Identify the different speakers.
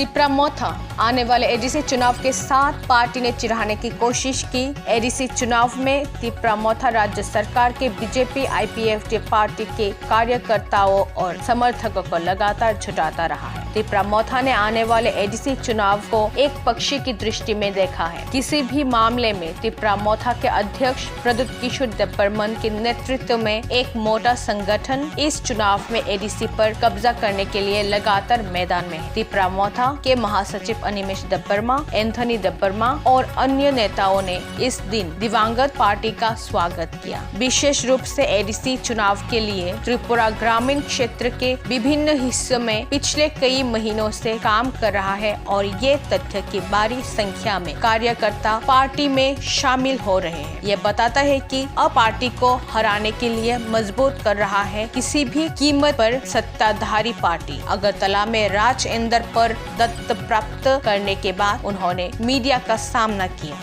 Speaker 1: तिप्रामोथा आने वाले एडीसी चुनाव के साथ पार्टी ने चिढ़ाने की कोशिश की। एडीसी चुनाव में तिप्रामोथा राज्य सरकार के बीजेपी आईपीएफटी पार्टी के कार्यकर्ताओं और समर्थकों को लगातार झुठाता रहा है। तिप्रामोथा ने आने वाले एडीसी चुनाव को एक पक्षी की दृष्टि में देखा है। किसी भी मामले में तिप्रामोथा के अध्यक्ष प्रद्युत किशोर देब्बर्मन के नेतृत्व में एक मोटा संगठन इस चुनाव में एडीसी पर कब्जा करने के लिए लगातार मैदान में है। तिप्रामोथा के महासचिव अनिमेष देब्बर्मा, एंथनी देब्बर्मा और अन्य नेताओं ने इस दिन दिवंगत पार्टी का स्वागत किया। विशेष रूप से एडीसी चुनाव के लिए त्रिपुरा ग्रामीण क्षेत्र के विभिन्न हिस्सों में पिछले कई महीनों से काम कर रहा है और ये तथ्य की बड़ी संख्या में कार्यकर्ता पार्टी में शामिल हो रहे हैं। ये बताता है कि अब पार्टी को हराने के लिए मजबूत कर रहा है किसी भी कीमत पर सत्ताधारी पार्टी। अगरतला में राजेंद्र पर दत्त प्राप्त करने के बाद उन्होंने मीडिया का सामना किया।